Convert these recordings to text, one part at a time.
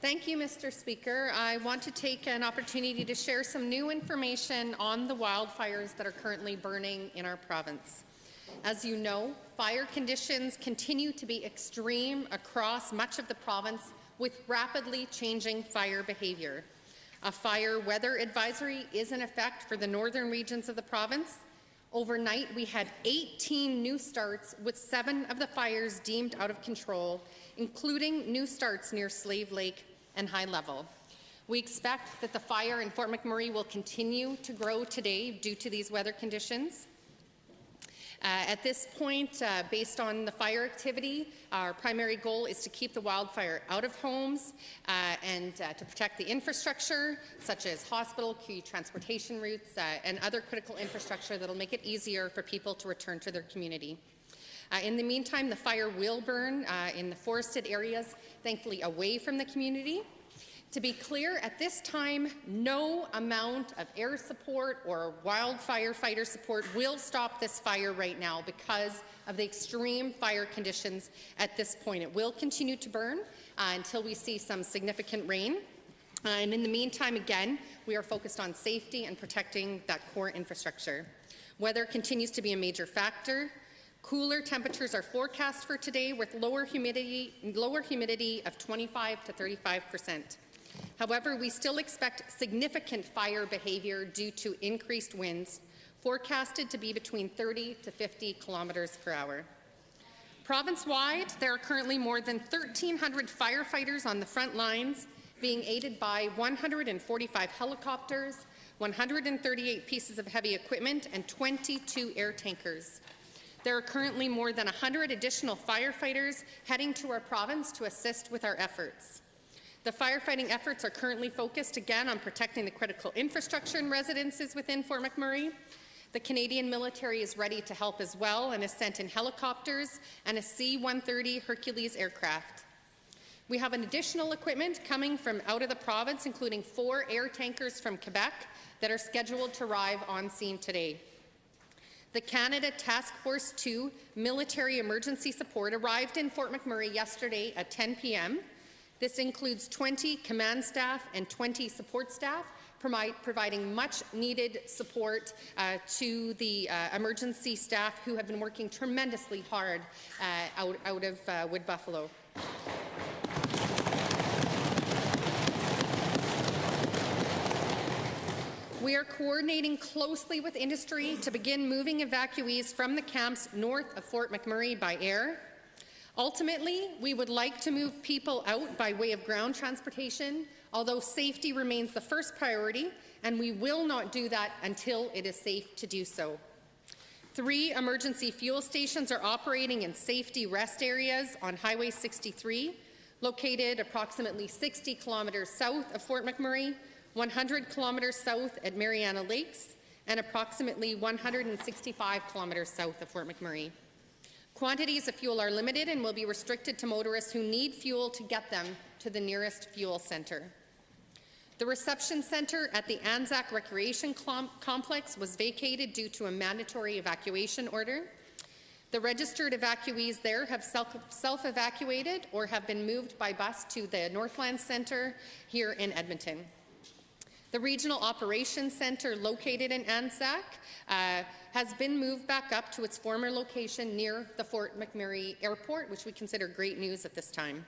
Thank you, Mr. Speaker. I want to take an opportunity to share some new information on the wildfires that are currently burning in our province. As you know, fire conditions continue to be extreme across much of the province with rapidly changing fire behaviour. A fire weather advisory is in effect for the northern regions of the province. Overnight, we had 18 new starts, with 7 of the fires deemed out of control, including new starts near Slave Lake and High Level. We expect that the fire in Fort McMurray will continue to grow today due to these weather conditions. At this point, based on the fire activity, our primary goal is to keep the wildfire out of homes and to protect the infrastructure, such as hospital, key transportation routes, and other critical infrastructure that will make it easier for people to return to their community. In the meantime, the fire will burn in the forested areas, thankfully away from the community. To be clear, at this time, no amount of air support or wildfire fighter support will stop this fire right now because of the extreme fire conditions at this point. It will continue to burn until we see some significant rain. And in the meantime, again, we are focused on safety and protecting that core infrastructure. Weather continues to be a major factor. Cooler temperatures are forecast for today with lower humidity of 25 to 35%. However, we still expect significant fire behaviour due to increased winds, forecasted to be between 30 to 50 kilometres per hour. Province-wide, there are currently more than 1,300 firefighters on the front lines, being aided by 145 helicopters, 138 pieces of heavy equipment, and 22 air tankers. There are currently more than 100 additional firefighters heading to our province to assist with our efforts. The firefighting efforts are currently focused again on protecting the critical infrastructure and residences within Fort McMurray. The Canadian military is ready to help as well and has sent in helicopters and a C-130 Hercules aircraft. We have an additional equipment coming from out of the province, including 4 air tankers from Quebec that are scheduled to arrive on scene today. The Canada Task Force 2 military emergency support arrived in Fort McMurray yesterday at 10 p.m. This includes 20 command staff and 20 support staff, providing much-needed support to the emergency staff who have been working tremendously hard out of Wood Buffalo. We are coordinating closely with industry to begin moving evacuees from the camps north of Fort McMurray by air. Ultimately, we would like to move people out by way of ground transportation, although safety remains the first priority, and we will not do that until it is safe to do so. 3 emergency fuel stations are operating in safety rest areas on Highway 63, located approximately 60 kilometres south of Fort McMurray, 100 kilometres south at Mariana Lakes, and approximately 165 kilometres south of Fort McMurray. Quantities of fuel are limited and will be restricted to motorists who need fuel to get them to the nearest fuel centre. The reception centre at the Anzac Recreation Complex was vacated due to a mandatory evacuation order. The registered evacuees there have self-evacuated or have been moved by bus to the Northland Centre here in Edmonton. The Regional Operations Centre located in Anzac has been moved back up to its former location near the Fort McMurray Airport, which we consider great news at this time.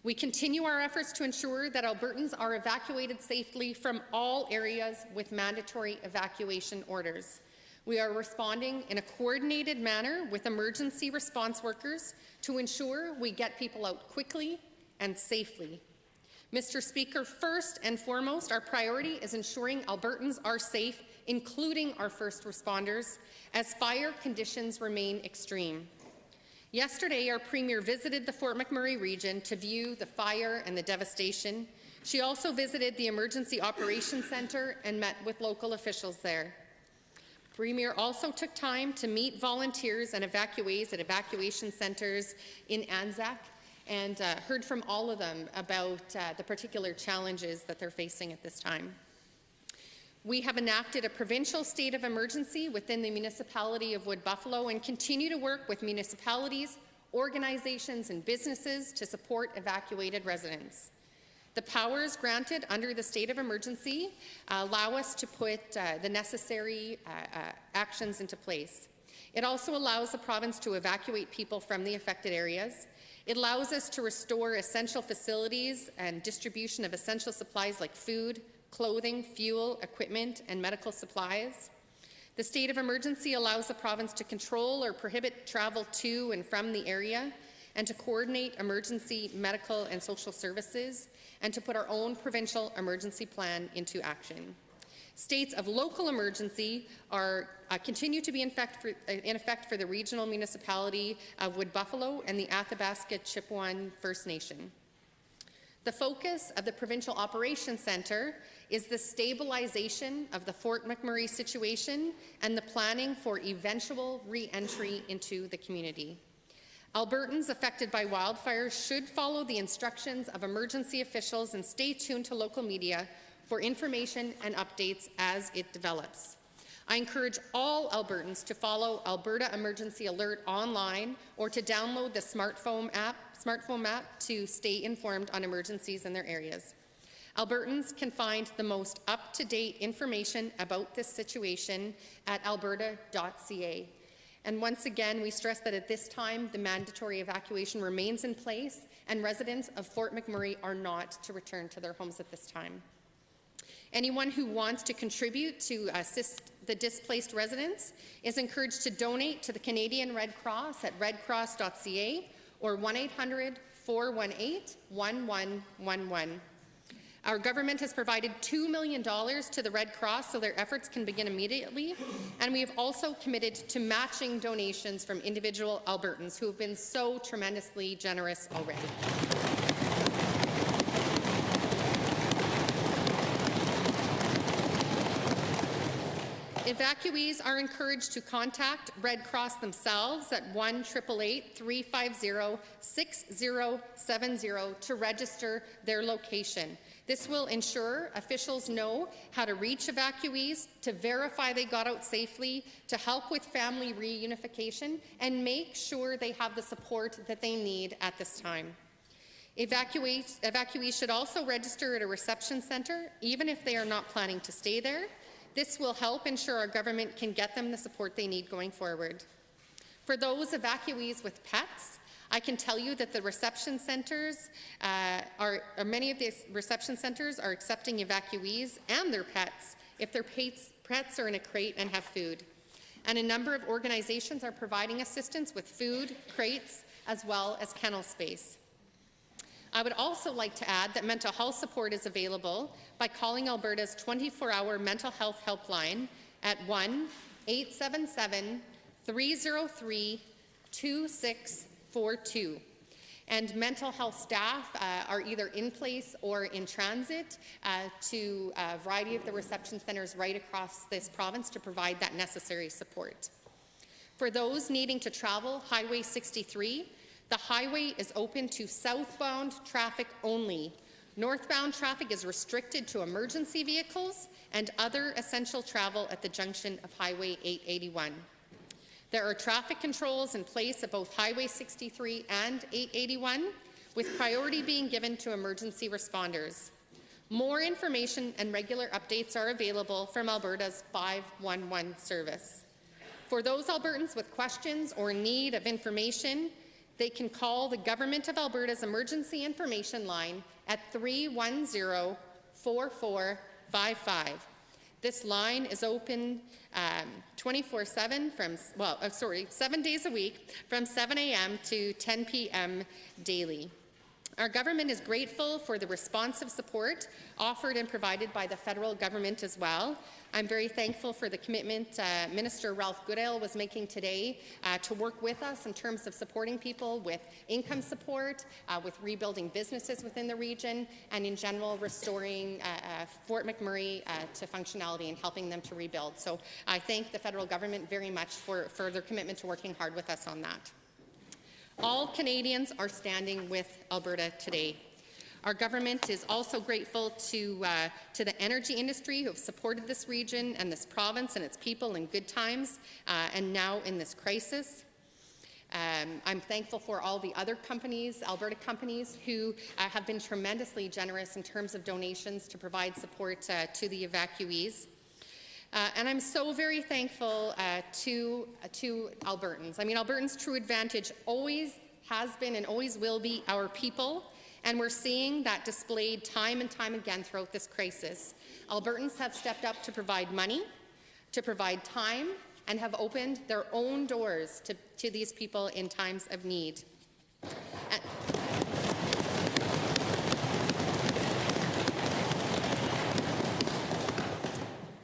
We continue our efforts to ensure that Albertans are evacuated safely from all areas with mandatory evacuation orders. We are responding in a coordinated manner with emergency response workers to ensure we get people out quickly and safely. Mr. Speaker, first and foremost, our priority is ensuring Albertans are safe, including our first responders, as fire conditions remain extreme. Yesterday, our Premier visited the Fort McMurray region to view the fire and the devastation. She also visited the Emergency Operations Centre and met with local officials there. Premier also took time to meet volunteers and evacuees at evacuation centres in Anzac and heard from all of them about the particular challenges that they're facing at this time. We have enacted a provincial state of emergency within the municipality of Wood Buffalo and continue to work with municipalities, organizations and businesses to support evacuated residents. The powers granted under the state of emergency allow us to put the necessary actions into place. It also allows the province to evacuate people from the affected areas. It allows us to restore essential facilities and distribution of essential supplies like food, clothing, fuel, equipment, and medical supplies. The state of emergency allows the province to control or prohibit travel to and from the area, and to coordinate emergency medical and social services, and to put our own provincial emergency plan into action. States of local emergency continue to be in effect for the regional municipality of Wood Buffalo and the Athabasca Chipewyan First Nation. The focus of the Provincial Operations Centre is the stabilization of the Fort McMurray situation and the planning for eventual re-entry into the community. Albertans affected by wildfires should follow the instructions of emergency officials and stay tuned to local media for information and updates as it develops. I encourage all Albertans to follow Alberta Emergency Alert online or to download the smartphone app to stay informed on emergencies in their areas. Albertans can find the most up-to-date information about this situation at alberta.ca. And once again, we stress that at this time, the mandatory evacuation remains in place, and residents of Fort McMurray are not to return to their homes at this time. Anyone who wants to contribute to assist the displaced residents is encouraged to donate to the Canadian Red Cross at redcross.ca or 1-800-418-1111. Our government has provided $2 million to the Red Cross so their efforts can begin immediately, and we have also committed to matching donations from individual Albertans who have been so tremendously generous already. Evacuees are encouraged to contact Red Cross themselves at 1-888-350-6070 to register their location. This will ensure officials know how to reach evacuees, to verify they got out safely, to help with family reunification, and make sure they have the support that they need at this time. Evacuees should also register at a reception centre, even if they are not planning to stay there. This will help ensure our government can get them the support they need going forward. For those evacuees with pets, I can tell you that the reception centres many of these reception centres are accepting evacuees and their pets if their pets are in a crate and have food. And a number of organizations are providing assistance with food, crates, as well as kennel space. I would also like to add that mental health support is available by calling Alberta's 24-hour mental health helpline at 1-877-303-2642. And mental health staff are either in place or in transit to a variety of the reception centres right across this province to provide that necessary support. For those needing to travel Highway 63, the highway is open to southbound traffic only. Northbound traffic is restricted to emergency vehicles and other essential travel at the junction of Highway 881. There are traffic controls in place at both Highway 63 and 881, with priority being given to emergency responders. More information and regular updates are available from Alberta's 511 service. For those Albertans with questions or need of information, they can call the Government of Alberta's Emergency Information Line at 310-4455. This line is open 7 days a week from 7 a.m. to 10 p.m. daily. Our government is grateful for the responsive support offered and provided by the federal government as well. I'm very thankful for the commitment Minister Ralph Goodale was making today to work with us in terms of supporting people with income support, with rebuilding businesses within the region, and in general restoring Fort McMurray to functionality and helping them to rebuild. So I thank the federal government very much for their commitment to working hard with us on that. All Canadians are standing with Alberta today. Our government is also grateful to the energy industry who have supported this region and this province and its people in good times and now in this crisis. I'm thankful for all the other companies, Alberta companies, who have been tremendously generous in terms of donations to provide support to the evacuees. And I'm so very thankful to Albertans. I mean, Albertans' true advantage always has been and always will be our people, and we're seeing that displayed time and time again throughout this crisis. Albertans have stepped up to provide money, to provide time, and have opened their own doors to these people in times of need.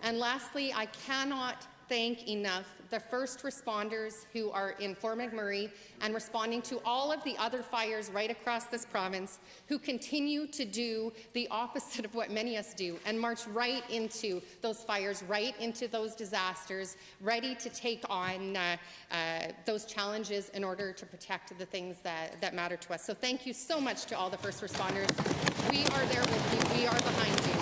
And lastly, I cannot thank enough the first responders who are in Fort McMurray and responding to all of the other fires right across this province, who continue to do the opposite of what many of us do and march right into those fires, right into those disasters, ready to take on those challenges in order to protect the things that matter to us. So thank you so much to all the first responders. We are there with you. We are behind you.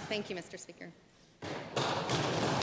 Thank you, Mr. Speaker.